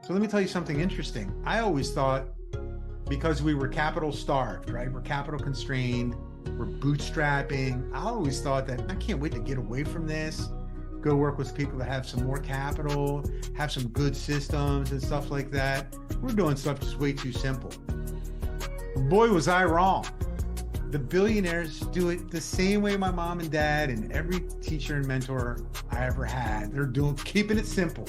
So let me tell you something interesting. I always thought because we were capital starved, right? We're capital constrained, we're bootstrapping. I always thought that I can't wait to get away from this, go work with people that have some more capital, have some good systems and stuff like that. We're doing stuff just way too simple. Boy, was I wrong. The billionaires do it the same way my mom and dad and every teacher and mentor I ever had. They're keeping it simple.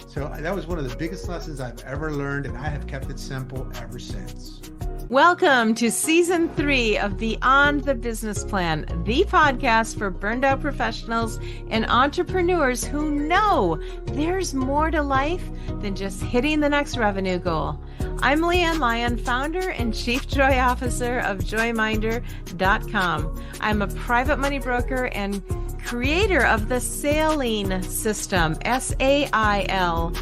So that was one of the biggest lessons I've ever learned, and I have kept it simple ever since. Welcome to Season 3 of Beyond the Business Plan, the podcast for burned out professionals and entrepreneurs who know there's more to life than just hitting the next revenue goal. I'm Leanne Lyon, founder and chief joy officer of joyminder.com. I'm a private money broker and creator of the Sailing System, SAILING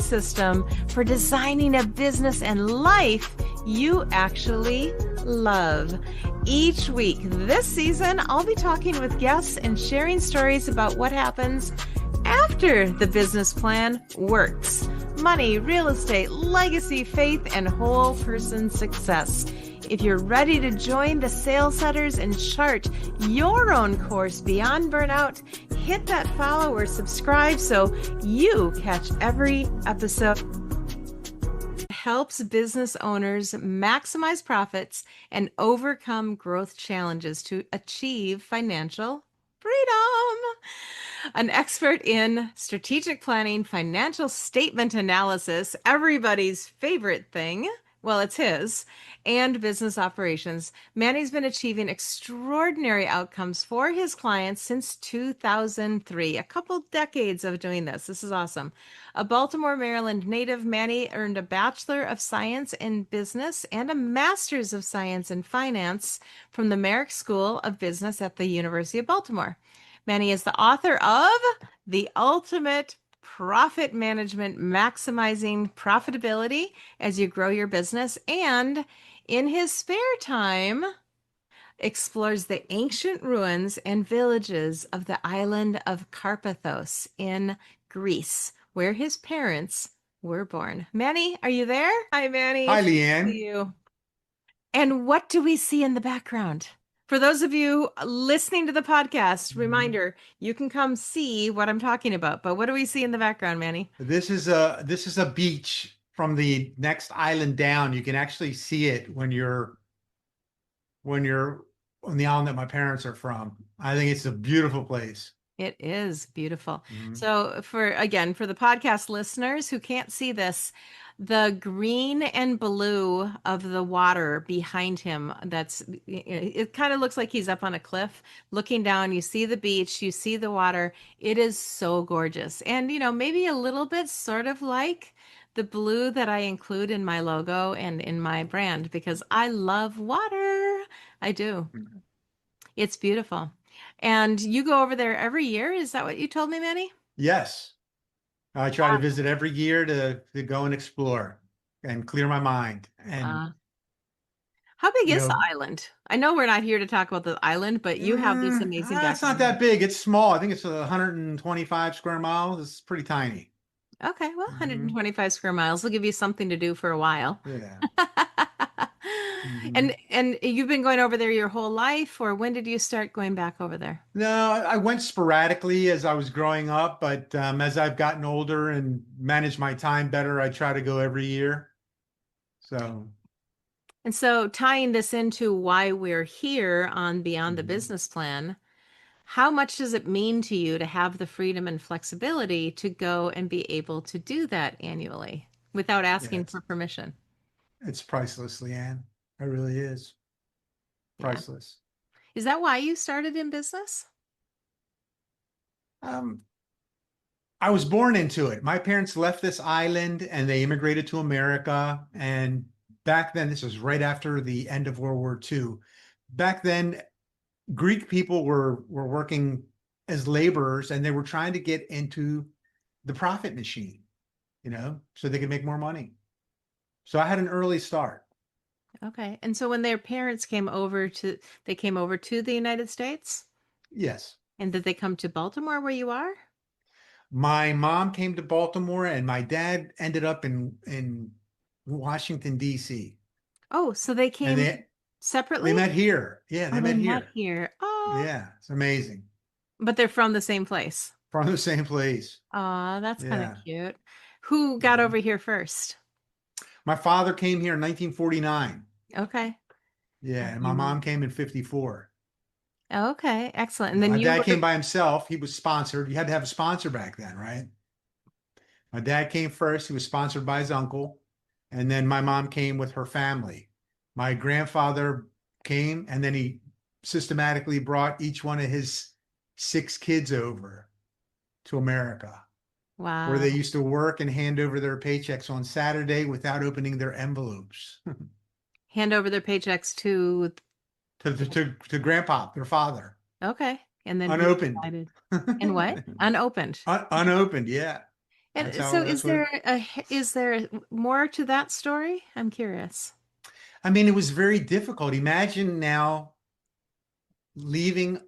system, for designing a business and life you actually love. Each week this season, I'll be talking with guests and sharing stories about what happens after the business plan works. Money, real estate, legacy, faith, and whole person success. If you're ready to join the sail setters and chart your own course beyond burnout, hit that follow or subscribe so you catch every episode. It helps business owners maximize profits and overcome growth challenges to achieve financial freedom. An expert in strategic planning, financial statement analysis, everybody's favorite thing. Well, it's his, and business operations. Manny's been achieving extraordinary outcomes for his clients since 2003, a couple decades of doing this. This is awesome. A Baltimore, Maryland native, Manny earned a Bachelor of Science in Business and a Master's of Science in Finance from the Merrick School of Business at the University of Baltimore. Manny is the author of The Ultimate Profit Management, Maximizing Profitability as You Grow Your Business, and in his spare time explores the ancient ruins and villages of the island of Carpathos in Greece, where his parents were born. Manny, are you there? Hi, Manny. Hi, It's good to Leanne. see you. And what do we see in the background? For those of you listening to the podcast, reminder, you can come see what I'm talking about. But what do we see in the background, Manny? This is a beach from the next island down. You can actually see it when you're on the island that my parents are from. I think it's a beautiful place. It is beautiful. Mm-hmm. So for the podcast listeners who can't see this, the green and blue of the water behind him, it kind of looks like he's up on a cliff looking down. You see the beach, you see the water. It is so gorgeous. And, maybe a little bit sort of like the blue that I include in my logo and in my brand, because I love water. I do. Mm-hmm. It's beautiful. And you go over there every year? Is that what you told me, Manny? Yes. I try to visit every year to go and explore and clear my mind. And how big is the island? I know we're not here to talk about the island, but you have this amazing background. It's not that big. It's small. I think it's 125 square miles. It's pretty tiny. Okay, well, 125 square miles will give you something to do for a while. Yeah. And you've been going over there your whole life, or when did you start going back over there? No, I went sporadically as I was growing up, but as I've gotten older and managed my time better, I try to go every year. And so tying this into why we're here on Beyond the Business Plan, how much does it mean to you to have the freedom and flexibility to go and be able to do that annually without asking for permission? It's priceless, Leanne. It really is. Priceless. Yeah. Is that why you started in business? I was born into it. My parents left this island and they immigrated to America. And back then, this was right after the end of World War II. Back then, Greek people were working as laborers and they were trying to get into the profit machine, so they could make more money. So I had an early start. Okay. And so when their parents came over to the United States? Yes. And did they come to Baltimore where you are? My mom came to Baltimore, and my dad ended up in Washington, D.C. Oh, so they And came they separately? met here. Yeah, Oh, they they met met here. here. Oh, Yeah, it's amazing. but they're from the same place. From the same place. Oh, that's kind of Yeah. cute. Who got over Mhm. here first? My father came here in 1949. Okay. Yeah, and my You, mom came in 54. okay, excellent. And Yeah, then my you dad were, came by himself. He was sponsored. You had to have a sponsor back then, right? My dad came first. He was sponsored by his uncle. And then my mom came with her family. My grandfather came, and then he systematically brought each one of his 6 kids over to America, where wow, they used to work and hand over their paychecks on Saturday without opening their envelopes hand over their paychecks to, to grandpa, their father, okay. And then he unopened. decided, and what? Unopened. Unopened, yeah. That's And how, so that's what, is there more to that story? I'm curious. I mean, it was very difficult. Imagine now leaving,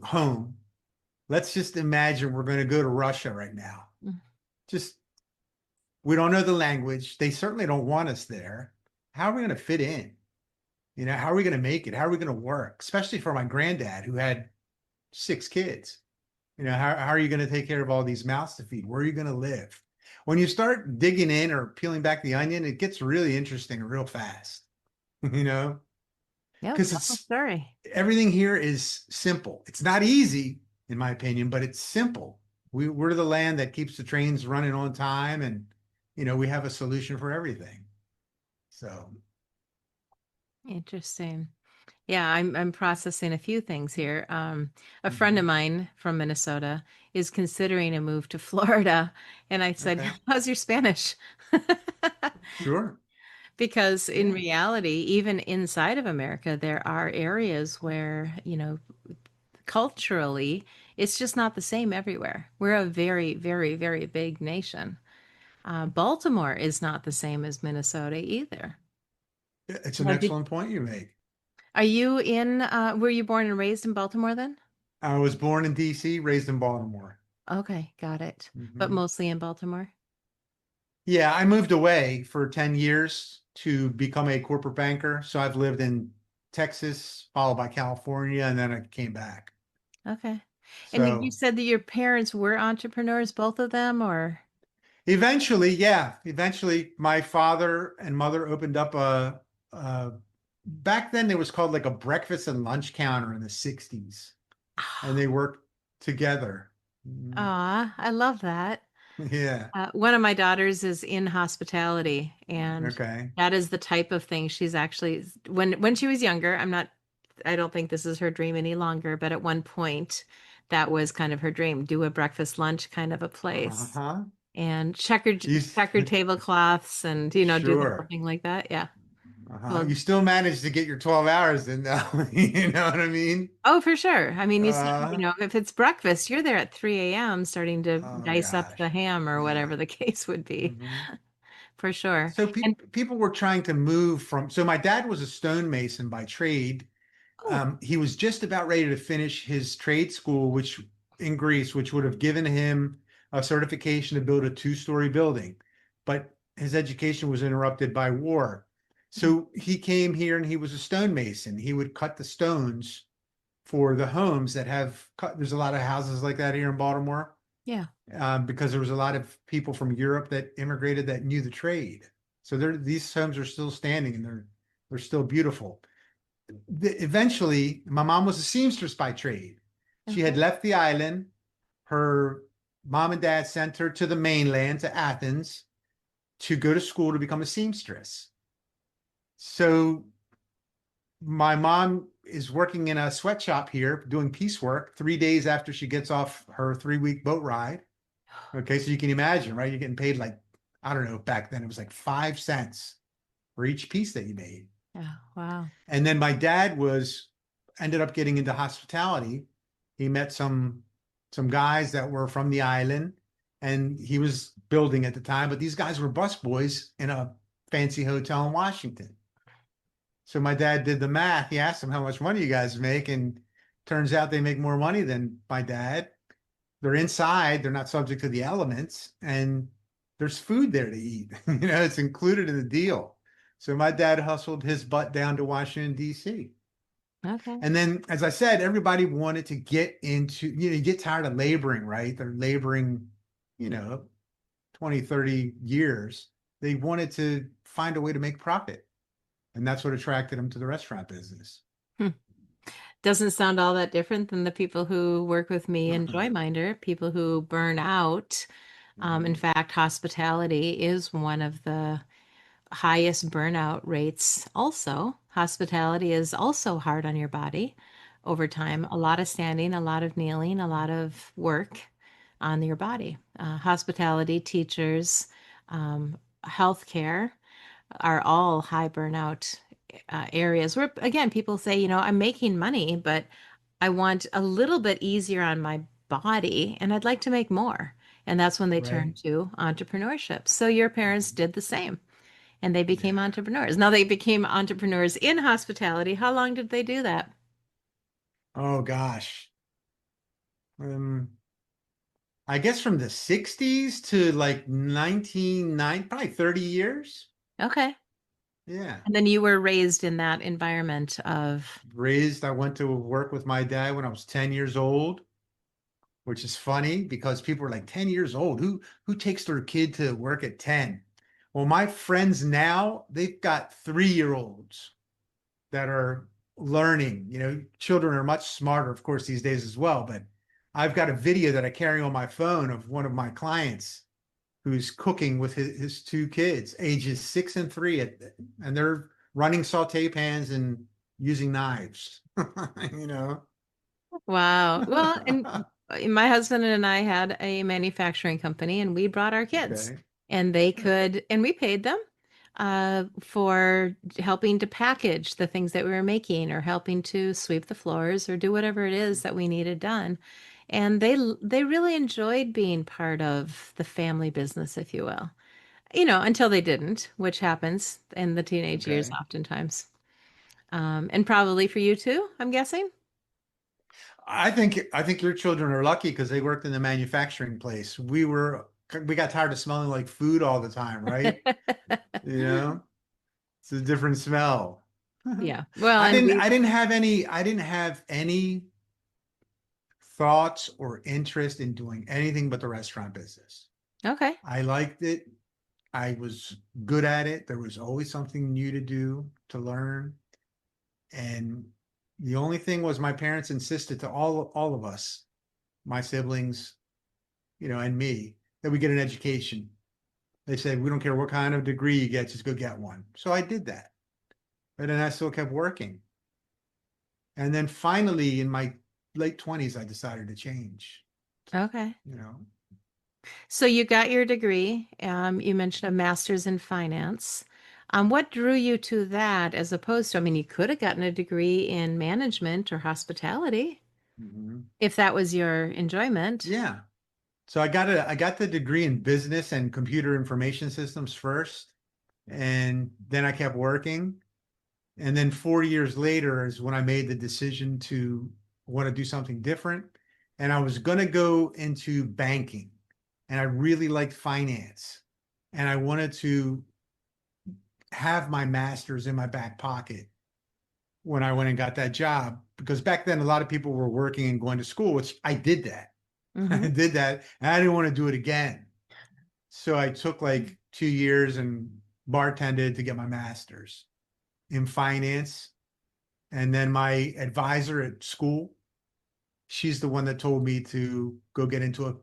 home. Let's just imagine we're going to go to Russia right now. Mm. Just, we don't know the language. They certainly don't want us there. How are we going to fit in? How are we going to make it? How are we going to work? Especially for my granddad who had 6 kids. How are you going to take care of all these mouths to feed? Where are you going to live? When you start digging in or peeling back the onion, it gets really interesting real fast, you know, Yeah, because tell the it's story. everything here is simple. It's not easy, in my opinion, but it's simple. We're the land that keeps the trains running on time, and we have a solution for everything. So, Interesting. Yeah, I'm processing a few things here. A friend of mhm. mine from Minnesota is considering a move to Florida, and I said, Okay, "How's your Spanish?" sure, Because in yeah. reality, even inside of America, there are areas where, culturally, it's just not the same everywhere. We're a very, very, very big nation. Baltimore is not the same as Minnesota either. It's an Now, did excellent point you make. Are you in, were you born and raised in Baltimore then? I was born in D.C., raised in Baltimore. Okay, got it. But Hmm. mostly in Baltimore? Yeah, I moved away for 10 years to become a corporate banker. So I've lived in Texas, followed by California, and then I came back. Okay. And you So said that your parents were entrepreneurs, both of them, or? eventually, my father and mother opened up back then it was called like a breakfast and lunch counter in the 60s, and they worked together. Mhm. Ah, I love that. Yeah. One of my daughters is in hospitality, and Okay. that is the type of thing she's actually, when she was younger, I don't think this is her dream any longer, but at one point that was kind of her dream, do a breakfast lunch kind of a place. Uh-huh. And You, checkered tablecloths and do the whole sure. thing like that. Yeah. Uh-huh. Well, You still managed to get your 12 hours in though. You know what I mean? oh, for sure. I mean, Uh, if it's breakfast, you're there at 3 a.m. starting to oh dice up the gosh. ham or Yeah. whatever the case would be, Hmm. for sure. So And people were trying to move so my dad was a stonemason by trade. oh, He was just about ready to finish his trade school, which in Greece, which would have given him a certification to build a 2-story building. But his education was interrupted by war. So he came here and he was a stonemason. He would cut the stones for the homes that have cut. There's a lot of houses like that here in Baltimore, yeah. because there was a lot of people from Europe that immigrated that knew the trade. So these homes are still standing, and they're still beautiful. Eventually, my mom was a seamstress by trade. She Okay. had left the island. Her mom and dad sent her to the mainland, to Athens, to go to school to become a seamstress. So my mom is working in a sweatshop here doing piecework 3 days after she gets off her 3-week boat ride. Okay, so you can imagine, right? You're getting paid like, I don't know, back then it was like 5 cents for each piece that you made. Yeah. Wow. And then my dad ended up getting into hospitality. He met some guys that were from the island, and he was building at the time, but these guys were busboys in a fancy hotel in Washington. So my dad did the math. He asked them how much money you guys make, and turns out they make more money than my dad. they're inside, they're not subject to the elements, and there's food there to eat. It's included in the deal. So my dad hustled his butt down to Washington, D.C. Okay. And then, as I said, everybody wanted to get into, you get tired of laboring, right? They're laboring, you know, 20, 30 years. They wanted to find a way to make profit. And that's what attracted them to the restaurant business. Hmm. Doesn't sound all that different than the people who work with me in Joyminder, people who burn out. In Mhm. fact, hospitality is one of the highest burnout rates. Also, hospitality is also hard on your body over time. A lot of standing, a lot of kneeling, a lot of work on your body. Hospitality, teachers, healthcare are all high burnout areas where, again, people say, I'm making money, but I want a little bit easier on my body and I'd like to make more. And that's when they turn Right? to entrepreneurship. So your parents Mhm. did the same and they became Yeah. entrepreneurs. Now they became entrepreneurs in hospitality. How long did they do that? Oh gosh. Um, I guess from the 60s to like 1990, probably 30 years. Okay. Yeah. And then you were raised in that environment of, I went to work with my dad when I was 10 years old, which is funny because people are like 10 years old. Who takes their kid to work at 10? Well, my friends now, they've got 3-year-olds that are learning. Children are much smarter, of course, these days as well. But I've got a video that I carry on my phone of one of my clients who's cooking with his two kids, ages 6 and 3, and they're running saute pans and using knives. you know. wow. Well, and my husband and I had a manufacturing company and we brought our kids Okay. and they could, and we paid them for helping to package the things that we were making or helping to sweep the floors or do whatever it is that we needed done. And they really enjoyed being part of the family business, if you will. Until they didn't, which happens in the teenage years Okay. oftentimes. And probably for you too, I'm guessing. I think your children are lucky because they worked in the manufacturing place. We got tired of smelling like food all the time, right? You know, it's a different smell. Yeah. Well, I and didn't we, I didn't have any thoughts or interest in doing anything but the restaurant business. okay. I liked it. I was good at it. There was always something new to do, to learn. And the only thing was my parents insisted to all of us, my siblings, and me, that we get an education. They said, we don't care what kind of degree you get, just go get one. So I did that. But then I still kept working. And then finally in my late 20s, I decided to change, Okay. you know. So you got your degree. You mentioned a master's in finance. What drew you to that as opposed to, I mean, you could have gotten a degree in management or hospitality Mhm. if that was your enjoyment. Yeah. So I got the degree in business and computer information systems first, and then I kept working. And then 4 years later is when I made the decision to want to do something different. And I was going to go into banking, and I really liked finance. And I wanted to have my master's in my back pocket when I went and got that job, because back then a lot of people were working and going to school, which I did that. I Hmm. did that, and I didn't want to do it again. So I took like 2 years and bartended to get my master's in finance. And then my advisor at school, she's the one that told me to go get into a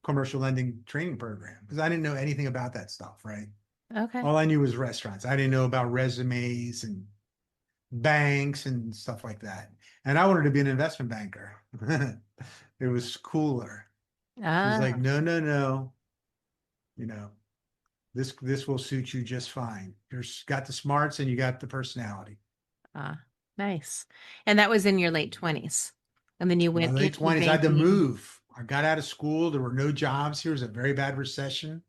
commercial lending training program because I didn't know anything about that stuff, right? Okay. All I knew was restaurants. I didn't know about resumes and banks and stuff like that. And I wanted to be an investment banker. It was cooler. She's like, Ah, no, no, no. You know, this will suit you just fine. You're got the smarts and you got the personality. ah, nice. And that was in your late 20s. And then you My went late into 20s, I had to banking. move. I got out of school. There were no jobs here. It was a very bad recession.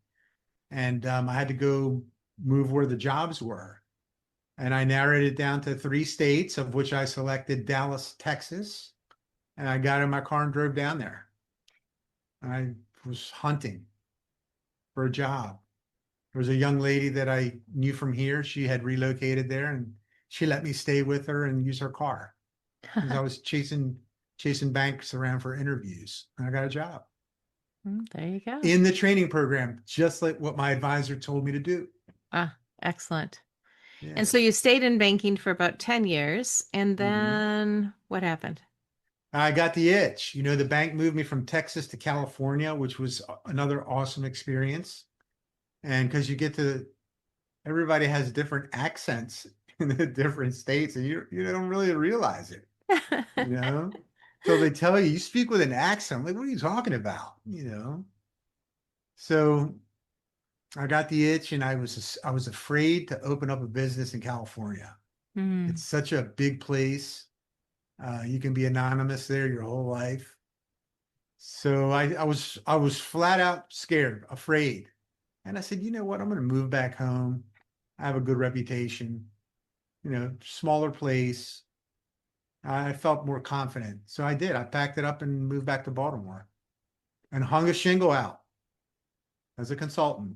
And I had to go move where the jobs were. And I narrowed it down to 3 states, of which I selected Dallas, Texas. And I got in my car and drove down there. I was hunting for a job. There was a young lady that I knew from here. She had relocated there, and she let me stay with her and use her car because I was chasing banks around for interviews. And I got a job There you go. in the training program, just like what my advisor told me to do. Ah, excellent. And Yeah. so you stayed in banking for about 10 years. And Mhm. then what happened? I got the itch. The bank moved me from Texas to California, which was another awesome experience. And because everybody has different accents in the different states, and you don't really realize it, you know? So they tell you speak with an accent. I'm like, what are you talking about? So I got the itch, and I was afraid to open up a business in California. It's Mm. such a big place. You can be anonymous there your whole life. So I was flat out scared, afraid. And I said, you know what? I'm going to move back home. I have a good reputation, smaller place. I felt more confident. So I did. I packed it up and moved back to Baltimore and hung a shingle out as a consultant.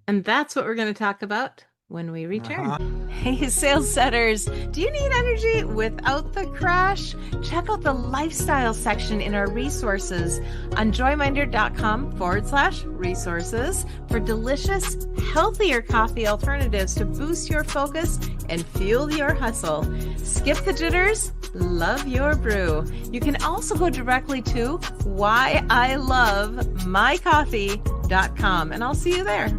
And that's what we're going to talk about when we return. Uh-huh. Hey, sales setters, do you need energy without the crash? Check out the lifestyle section in our resources on joyminder.com/resources for delicious, healthier coffee alternatives to boost your focus and fuel your hustle. Skip the jitters, love your brew. You can also go directly to whyilovemycoffee.com, and I'll see you there.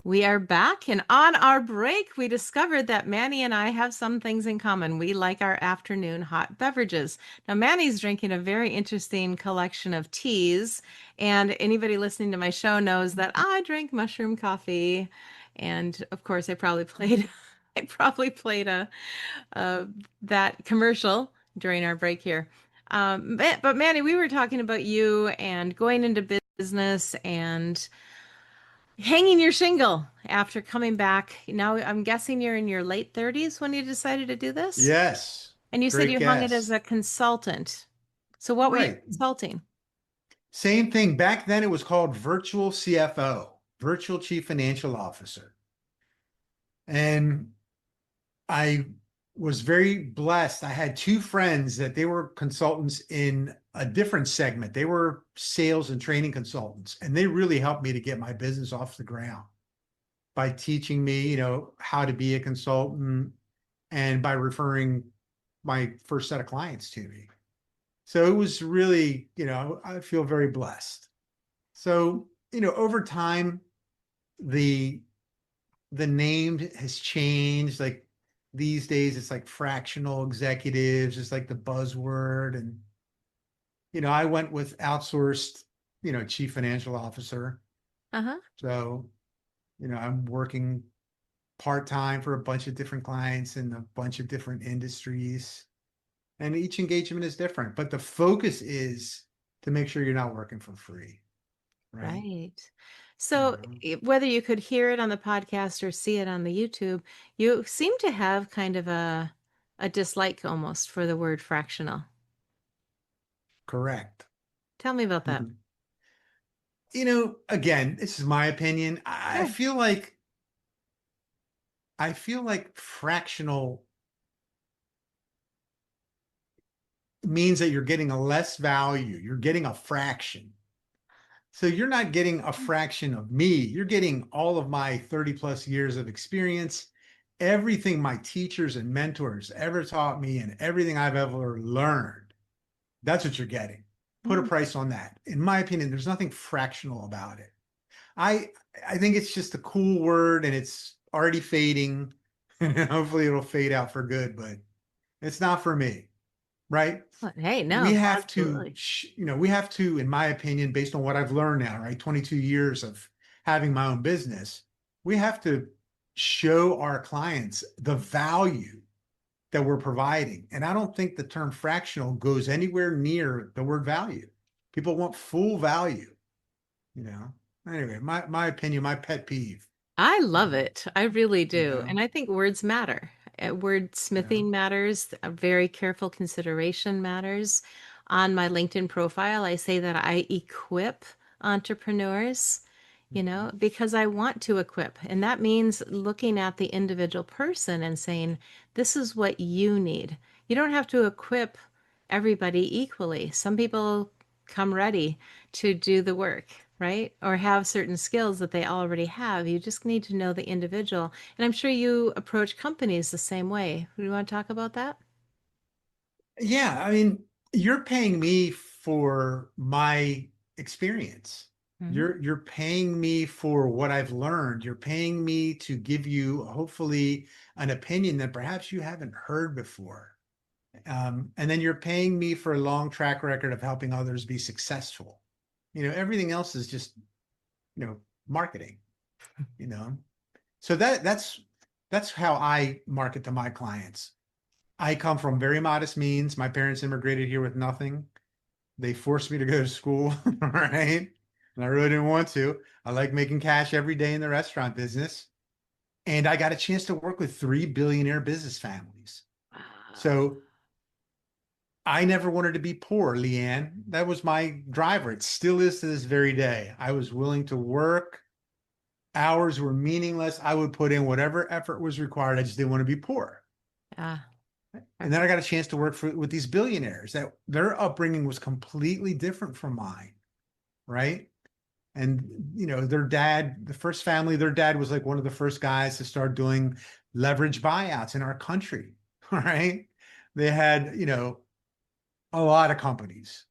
We are back, and on our break, we discovered that Manny and I have some things in common. We like our afternoon hot beverages. Now, Manny's drinking a very interesting collection of teas, and anybody listening to my show knows that I drink mushroom coffee. And of course, I probably played that commercial during our break here. But Manny, we were talking about you and going into business and hanging your shingle after coming back. Now, I'm guessing you're in your late 30s when you decided to do this? Yes. And you said Great you hung it as guess. a consultant. So what were you Right. consulting? Same thing. Back then it was called virtual CFO, virtual chief financial officer. And I was very blessed. I had two friends that they were consultants in a different segment. They were sales and training consultants, and they really helped me to get my business off the ground by teaching me, how to be a consultant and by referring my first set of clients to me. So it was really, I feel very blessed. So, over time, the the name has changed. Like these days, it's like fractional executives, it's like the buzzword. And, I went with outsourced, chief financial officer. Uh-huh. So, I'm working part-time for a bunch of different clients in a bunch of different industries. And each engagement is different, but the focus is to make sure you're not working for free. Right. Right. You So know, whether you could hear it on the podcast or see it on the YouTube, you seem to have kind of a dislike almost for the word fractional. correct. Tell me about that. Again, this is my opinion. I Sure. feel like fractional means that you're getting a less value. You're getting a fraction. So you're not getting a fraction of me. You're getting all of my 30 plus years of experience, everything my teachers and mentors ever taught me, and everything I've ever learned. That's what you're getting. Put a Mm. price on that. In my opinion, there's nothing fractional about it. I I think it's just a cool word, and it's already fading. Hopefully it'll fade out for good, but it's not for me, right? Well, hey, We no, have to, absolutely. in my opinion, based on what I've learned now, right? 22 years of having my own business, we have to show our clients the value that we're providing. And I don't think the term fractional goes anywhere near the word value. People want full value, you know. Anyway, my opinion, my pet peeve, I you love know, it. I really you do. know, And I think words matter. you know. Wordsmithing matters. A very careful consideration matters. on my LinkedIn profile, I say that I equip entrepreneurs, because I want to equip. And that means looking at the individual person and saying, this is what you need. You don't have to equip everybody equally. Some people come ready to do the work, right? Or have certain skills that they already have. You just need to know the individual. And I'm sure you approach companies the same way. Do you want to talk about that? Yeah, I mean, you're paying me for my experience. Mhm. You're paying me for what I've learned. You're paying me to give you hopefully an opinion that perhaps you haven't heard before. And then you're paying me for a long track record of helping others be successful. Everything else is just, marketing, you know. So that's how I market to my clients. I come from very modest means. My parents immigrated here with nothing. They forced me to go to school, right? And I really didn't want to. I like making cash every day in the restaurant business. And I got a chance to work with three billionaire business families. Wow. So I never wanted to be poor, Leanne. That was my driver. It still is to this very day. I was willing to work. Hours were meaningless. I would put in whatever effort was required. I just didn't want to be poor. Yeah. And then I got a chance to work with these billionaires that their upbringing was completely different from mine, right? And their dad, the first family, their dad was like one of the first guys to start doing leverage buyouts in our country, right? They had, a lot of companies,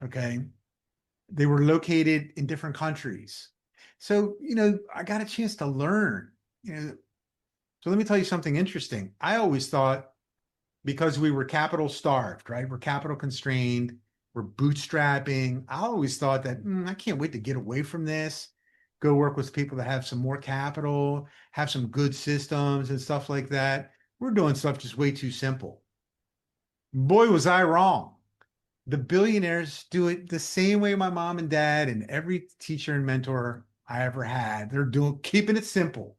okay? They were located in different countries. So, I got a chance to learn, So let me tell you something interesting. I always thought because we were capital starved, right? We're capital constrained. We're bootstrapping. I always thought that I can't wait to get away from this, go work with people that have some more capital, have some good systems and stuff like that. We're doing stuff just way too simple. Boy, was I wrong. The billionaires do it the same way my mom and dad and every teacher and mentor I ever had. They're keeping it simple.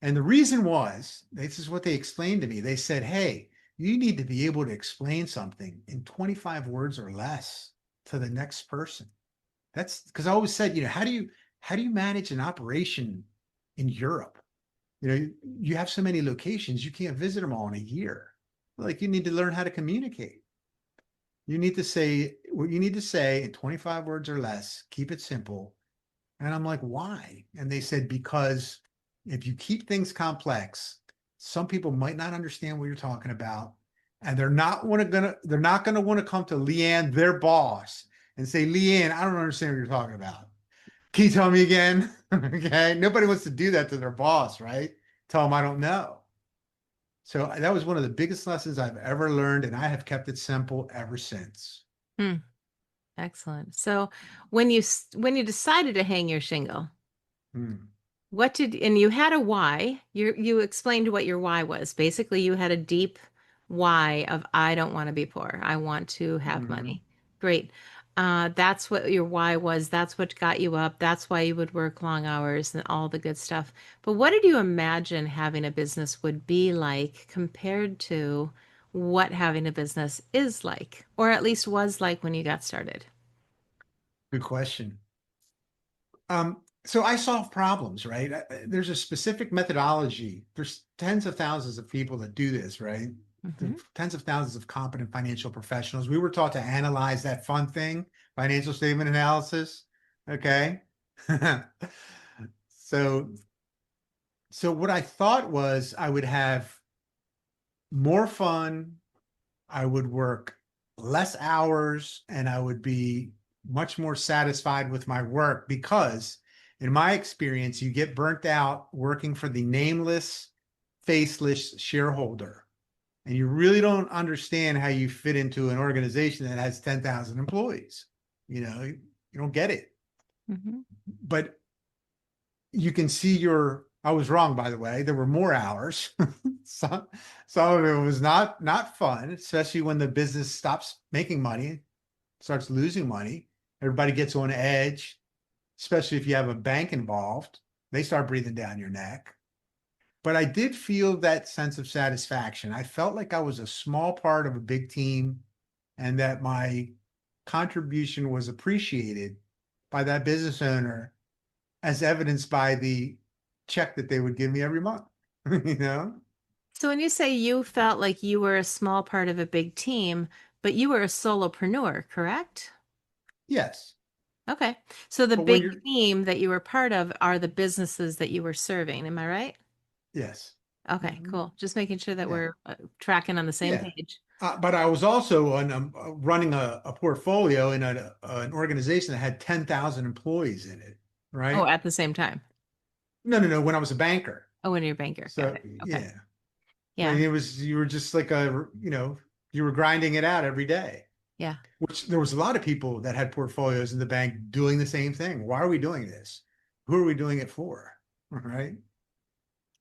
And the reason was, this is what they explained to me. They said, hey, you need to be able to explain something in 25 words or less to the next person. That's because I always said, how do you manage an operation in Europe? You have so many locations, you can't visit them all in a year. Like you need to learn how to communicate. You need to say what you need to say in 25 words or less, keep it simple. And I'm like, why? And they said, because if you keep things complex, some people might not understand what you're talking about. And they're not gonna want to come to Leanne, their boss, and say, Leanne, I don't understand what you're talking about. Can you tell me again? Okay. Nobody wants to do that to their boss, right? Tell them I don't know. So that was one of the biggest lessons I've ever learned, and I have kept it simple ever since. Hmm. Excellent. So when you decided to hang your shingle, Hmm. what did and you had a why. You explained what your why was. Basically, you had a deep why of I don't want to be poor. I want to have Mhm. money. Great. That's what your why was. That's what got you up. That's why you would work long hours and all the good stuff. But what did you imagine having a business would be like compared to what having a business is like, or at least was like when you got started? Good question. So I solve problems, right? There's a specific methodology. There's tens of thousands of people that do this, right? There's Hmm. tens of thousands of competent financial professionals. We were taught to analyze that fun thing, financial statement analysis. Okay. So, so what I thought was I would have more fun. I would work less hours and I would be much more satisfied with my work because, in my experience, you get burnt out working for the nameless, faceless shareholder. And you really don't understand how you fit into an organization that has 10,000 employees. You don't get it. Hmm. But you can see I was wrong, by the way. There were more hours. Some of it was not fun, especially when the business stops making money, starts losing money. Everybody gets on edge, especially if you have a bank involved. They start breathing down your neck. But I did feel that sense of satisfaction. I felt like I was a small part of a big team. and that my contribution was appreciated by that business owner, as evidenced by the check that they would give me every month. You know? So when you say you felt like you were a small part of a big team, but you were a solopreneur, correct? Yes. Okay. So the But when big you're, team that you were part of are the businesses that you were serving. Am I right? yes. Okay, Mhm. cool. Just making sure that Yeah. we're tracking on the same Yeah. page. But I was also running a portfolio in an organization that had 10,000 employees in it, Oh, right? at the same time. No, no, no. When I was a banker. Oh, when you're a banker. Got So it. Okay. yeah, I Yeah. mean, you were just like you were grinding it out every day, Yeah. which there was a lot of people that had portfolios in the bank doing the same thing. Why are we doing this? Who are we doing it for? Right?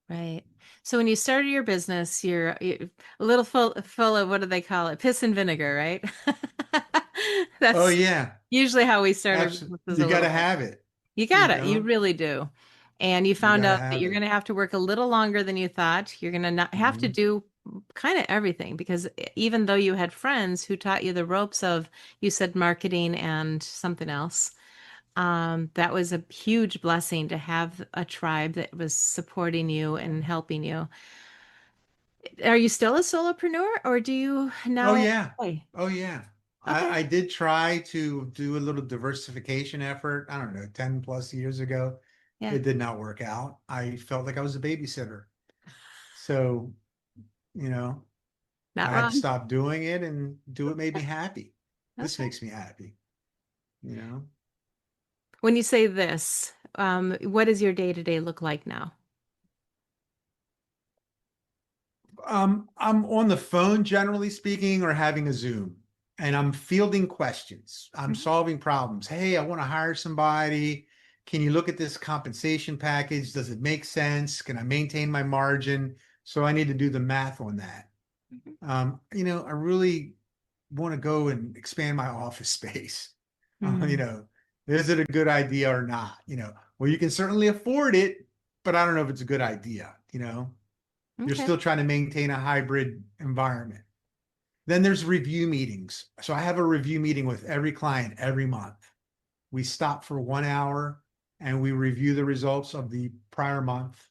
Right. So when you started your business, you're a little full of what do they call it? Piss and vinegar, right? Oh That's yeah, usually how we start our absolutely. businesses You a got little to bit. have it. You You got it. You know, really do. And you you found got to out that have you're it. going to have to work a little longer than you thought. You're going to not have to Mhm. do kind of everything because even though you had friends who taught you the ropes of, you said marketing and something else, that was a huge blessing to have a tribe that was supporting you and helping you. Are you still a solopreneur or do you Oh now? yeah. Oh, Oh yeah. okay. I did try to do a little diversification effort, I don't know, 10 plus years ago. Yeah. It did not work out. I felt like I was a babysitter. So, you know, Not I had to wrong. stop doing it and do what made me Okay. happy. This Okay. makes me happy, you know. When you say this, what does your day to day look like now? I'm on the phone generally speaking or having a Zoom and I'm fielding questions. I'm Mhm. solving problems. Hey, I want to hire somebody. Can you look at this compensation package? Does it make sense? Can I maintain my margin? So I need to do the math on that. Mhm. I really want to go and expand my office space. You Mm. know, is it a good idea or not? Well, you can certainly afford it, but I don't know if it's a good idea. You're Okay. still trying to maintain a hybrid environment. Then there's review meetings. So I have a review meeting with every client every month. We stop for 1 hour and we review the results of the prior month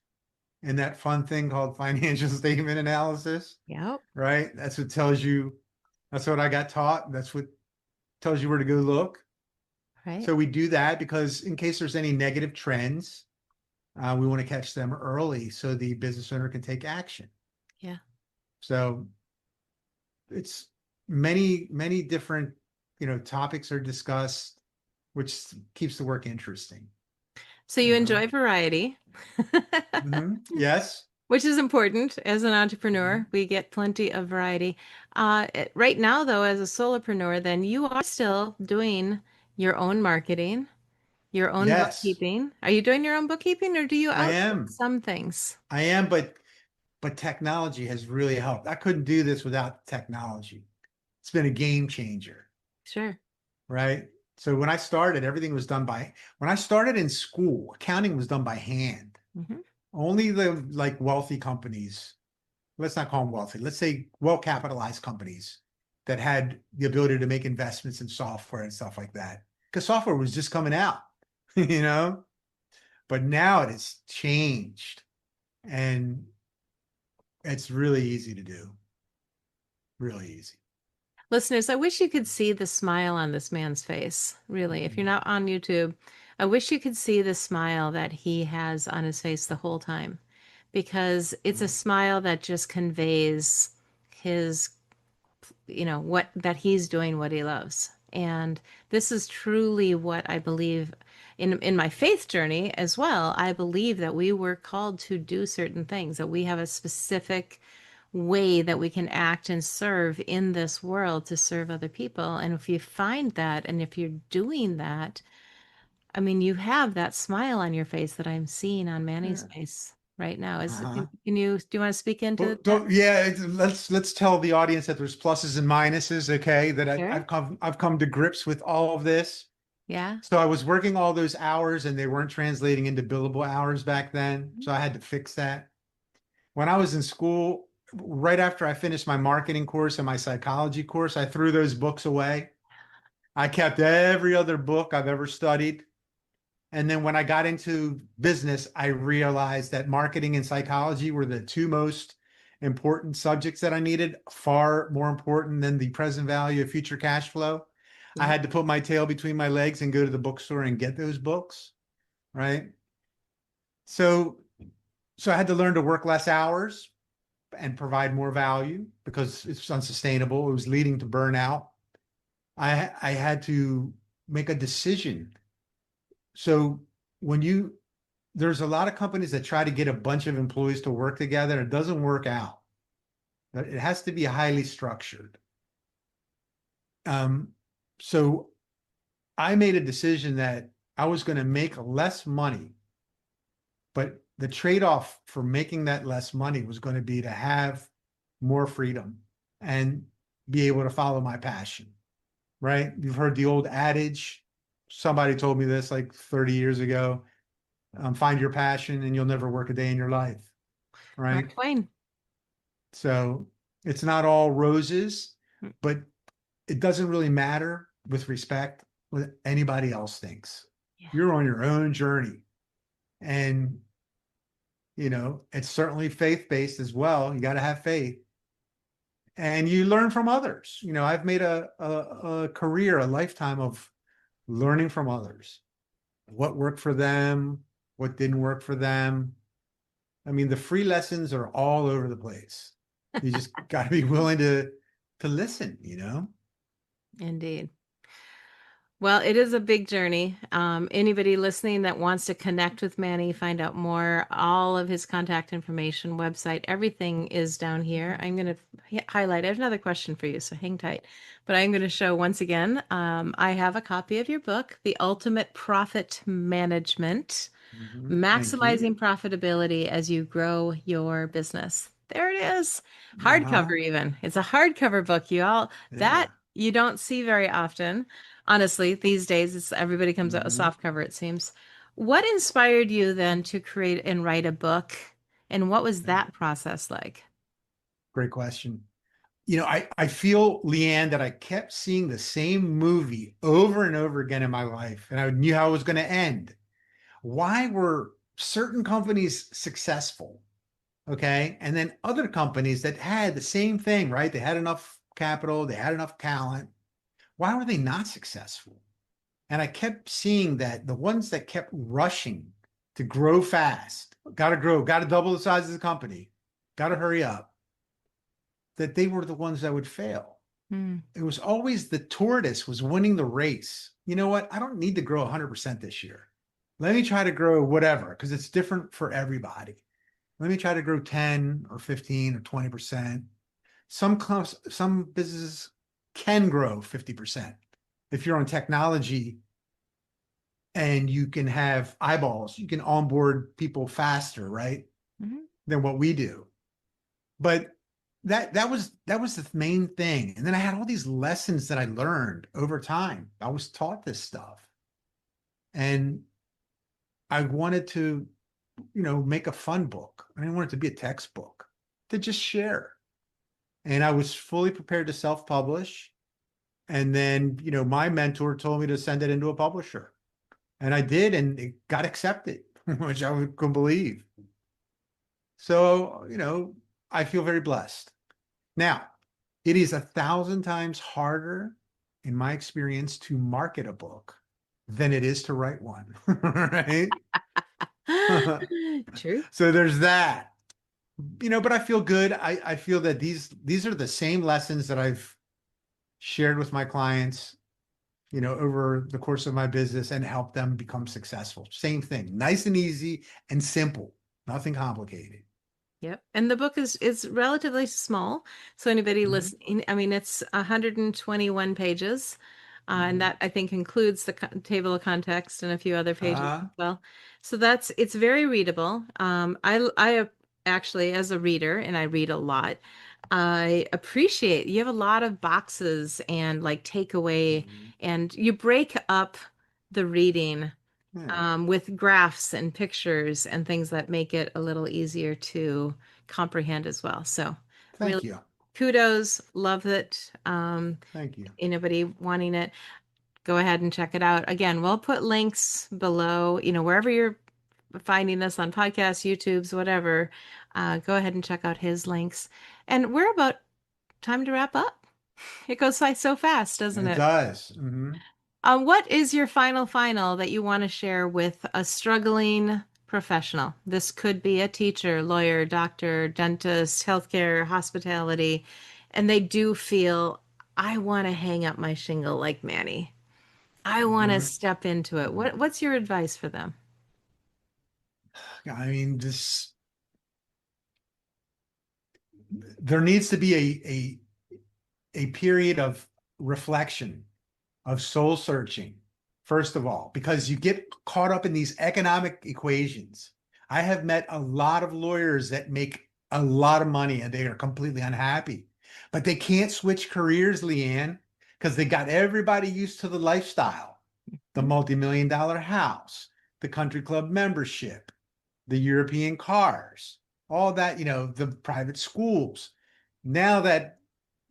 and that fun thing called financial statement analysis, Yep. right? That's what I got taught. That's what tells you where to go look. Right. So we do that because in case there's any negative trends, we want to catch them early so the business owner can take action. Yeah. So it's many different topics are discussed, which keeps the work interesting. So You you know. enjoy variety, Yes. which is important as an entrepreneur. Mhm. We get plenty of variety. Right now, though, as a solopreneur, then you are still doing your own marketing, your own Yes, bookkeeping. Are you doing your own bookkeeping or do you I outsource am. some things? I am, but technology has really helped. I couldn't do this without technology. It's been a game changer, Sure. right? So when I started, everything was done by when I started in school, accounting was done by hand. Hmm. Only the like wealthy companies, let's not call them wealthy, let's say well-capitalized companies that had the ability to make investments in software and stuff like that. Because software was just coming out, you know, but now it has changed and it's really easy to do. Really easy. Listeners, I wish you could see the smile on this man's face. Really, if you're not on YouTube, I wish you could see the smile that he has on his face the whole time because it's a smile that just conveys his, what that he's doing what he loves. And this is truly what I believe in my faith journey as well. I believe that we were called to do certain things, that we have a specific way that we can act and serve in this world to serve other people. And if you find that, and if you're doing that, I mean, you have that smile on your face that I'm seeing on Manny's Yeah. face right now. Uh-huh. Do you want to speak into Well, that? yeah, let's tell the audience that there's pluses and minuses, okay? That Sure. I've come to grips with all of this. Yeah. So I was working all those hours and they weren't translating into billable hours back then. So I had to fix that. When I was in school, right after I finished my marketing course and my psychology course, I threw those books away. I kept every other book I've ever studied. And then when I got into business, I realized that marketing and psychology were the two most important subjects that I needed, far more important than the present value of future cash flow. I Yeah. had to put my tail between my legs and go to the bookstore and get those books, right? So, so I had to learn to work less hours and provide more value because it's unsustainable. It was leading to burnout. I had to make a decision. So when you there's a lot of companies that try to get a bunch of employees to work together. It doesn't work out. It has to be highly structured. Um, so I made a decision that I was going to make less money, but the trade-off for making that less money was going to be to have more freedom and be able to follow my passion, right? You've heard the old adage. Somebody told me this like 30 years ago. Find your passion and you'll never work a day in your life, right? Mark Twain. So it's not all roses, Mm. but it doesn't really matter with respect what anybody else thinks. Yeah. You're on your own journey. And, it's certainly faith-based as well. You got to have faith. And you learn from others. I've made a career, a lifetime of learning from others. What worked for them, what didn't work for them. I mean, the free lessons are all over the place. You just got to be willing to listen. Indeed. Well, it is a big journey. Anybody listening that wants to connect with Manny, find out more, all of his contact information, website, everything is down here. I'm going to highlight. I have another question for you, so hang tight. But I'm going to show once again, I have a copy of your book, The Ultimate Profit Management, Thank you. Maximizing Profitability as You Grow Your Business. There it is. Uh-huh. Hardcover even. It's a hardcover book. That Yeah. you don't see very often. Honestly, these days everybody comes out with hmm soft cover, it seems. What inspired you then to create and write a book? And what was Yeah. that process like? Great question. I feel, Leanne, that I kept seeing the same movie over and over again in my life, and I knew how it was going to end. Why were certain companies successful? Okay. And then other companies that had the same thing, right? They had enough capital, they had enough talent. Why were they not successful? And I kept seeing that the ones that kept rushing to grow fast, got to grow, got to double the size of the company, got to hurry up, that they were the ones that would fail. Hmm. It was always the tortoise was winning the race. You know what? I don't need to grow 100% this year. Let me try to grow whatever, because it's different for everybody. Let me try to grow 10 or 15 or 20%. Some businesses can grow 50%. If you're on technology and you can have eyeballs, you can onboard people faster, right? Mhm. Than what we do. But that was the main thing. And then I had all these lessons that I learned over time. I was taught this stuff. And I wanted to, make a fun book. I didn't want it to be a textbook, to just share. And I was fully prepared to self-publish. And then, my mentor told me to send it into a publisher. And I did, and it got accepted, which I couldn't believe. So, I feel very blessed. Now, it is 1,000 times harder, in my experience, to market a book than it is to write one, right? True. So there's that. But I feel good. I feel that these are the same lessons that I've shared with my clients, over the course of my business and help them become successful. Same thing, nice and easy and simple, nothing complicated. Yep. And the book is relatively small. So anybody hmm listening, I mean, it's 121 pages. And hmm that I think includes the table of context and a few other pages Uh, as well. So it's very readable. I actually, as a reader, and I read a lot, I appreciate you have a lot of boxes and like takeaway, mhm. and you break up the reading Yeah. with graphs and pictures and things that make it a little easier to comprehend as well. So Thank you. Kudos. Love it. Thank you. Anybody wanting it, go ahead and check it out. Again, we'll put links below, wherever you're finding this on podcasts, YouTubes, whatever. Go ahead and check out his links. And we're about time to wrap up. It goes by so fast, doesn't it? It does. Mm-hmm. What is your final that you want to share with a struggling professional? This could be a teacher, lawyer, doctor, dentist, healthcare, hospitality, and they do feel, I want to hang up my shingle like Manny. I want to step into it. What's your advice for them? I mean, there needs to be a period of reflection, of soul searching, first of all, because you get caught up in these economic equations. I have met a lot of lawyers that make a lot of money and they are completely unhappy, but they can't switch careers, Leanne, because they got everybody used to the lifestyle, the multi-million-dollar house, the country club membership, the European cars, all that, the private schools. Now that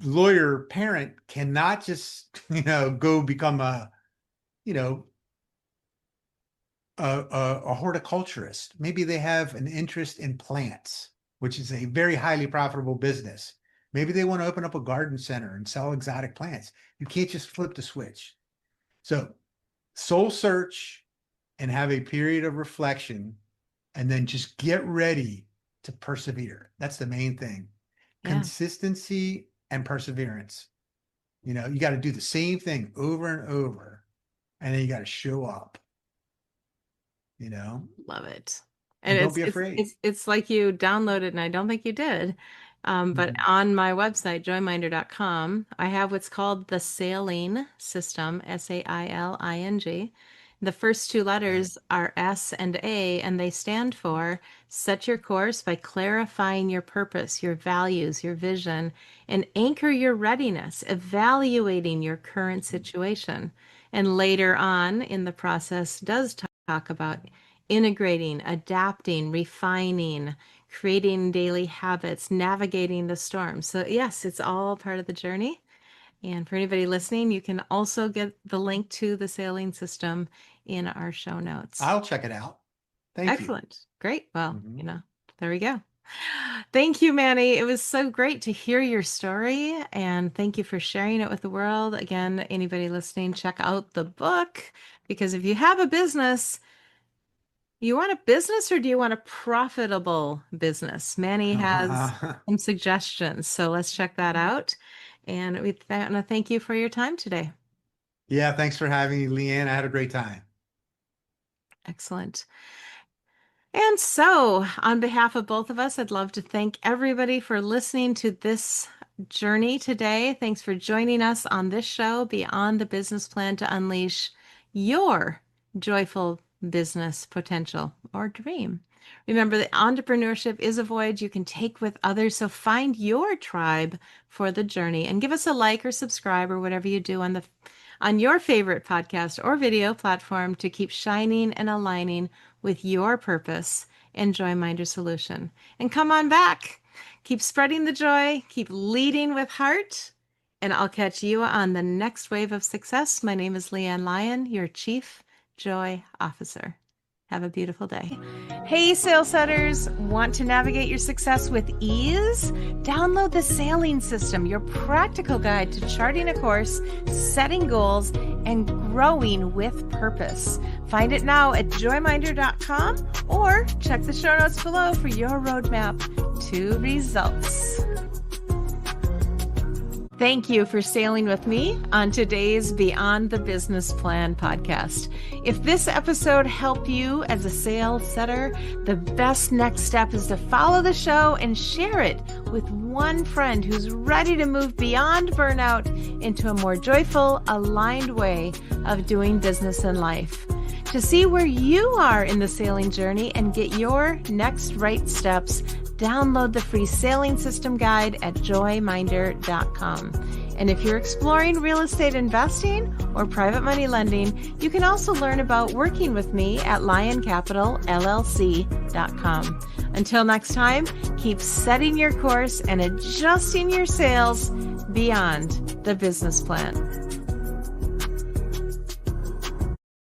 lawyer parent cannot just, go become a horticulturist. Maybe they have an interest in plants, which is a very highly profitable business. Maybe they want to open up a garden center and sell exotic plants. You can't just flip the switch. So soul search and have a period of reflection, and then just get ready to persevere. That's the main thing. Yeah. Consistency and perseverance. You got to do the same thing over and over, and then you got to show up. Love it. And don't be afraid. It's like you downloaded, and I don't think you did. But on my website, joyminder.com, I have what's called the sailing system, SAILING. The first two letters are S and A, and they stand for set your course by clarifying your purpose, your values, your vision, and anchor your readiness, evaluating your current situation. And later on in the process does talk about integrating, adapting, refining, creating daily habits, navigating the storm. So yes, it's all part of the journey. And for anybody listening, you can also get the link to the sailing system in our show notes. I'll check it out. Thank you. Excellent. Great. Well, there we go. Thank you, Manny. It was so great to hear your story, and thank you for sharing it with the world. Again, anybody listening, check out the book, because if you have a business, you want a business or do you want a profitable business? Manny has some suggestions, so let's check that out. And we want to thank you for your time today. Yeah, thanks for having me, Leanne. I had a great time. Excellent. And so, on behalf of both of us, I'd love to thank everybody for listening to this journey today. Thanks for joining us on this show, Beyond the Business Plan to Unleash Your Joyful Business Potential or Dream. Remember that entrepreneurship is a voyage you can take with others, so find your tribe for the journey and give us a like or subscribe or whatever you do on your favorite podcast or video platform to keep shining and aligning with your purpose and Joyminder solution. And come on back. Keep spreading the joy, keep leading with heart, and I'll catch you on the next wave of success. My name is Leanne Lyon, your Chief Joy Officer. Have a beautiful day. Hey, sail setters, want to navigate your success with ease? Download the Sailing System, your practical guide to charting a course, setting goals, and growing with purpose. Find it now at joyminder.com or check the show notes below for your roadmap to results. Thank you for sailing with me on today's Beyond the Business Plan podcast. If this episode helped you as a sail setter, the best next step is to follow the show and share it with one friend who's ready to move beyond burnout into a more joyful, aligned way of doing business in life. To see where you are in the sailing journey and get your next right steps, download the free Sailing System Guide at joyminder.com. And if you're exploring real estate investing or private money lending, you can also learn about working with me at lioncapitallllc.com. Until next time, keep setting your course and adjusting your sails beyond the business plan.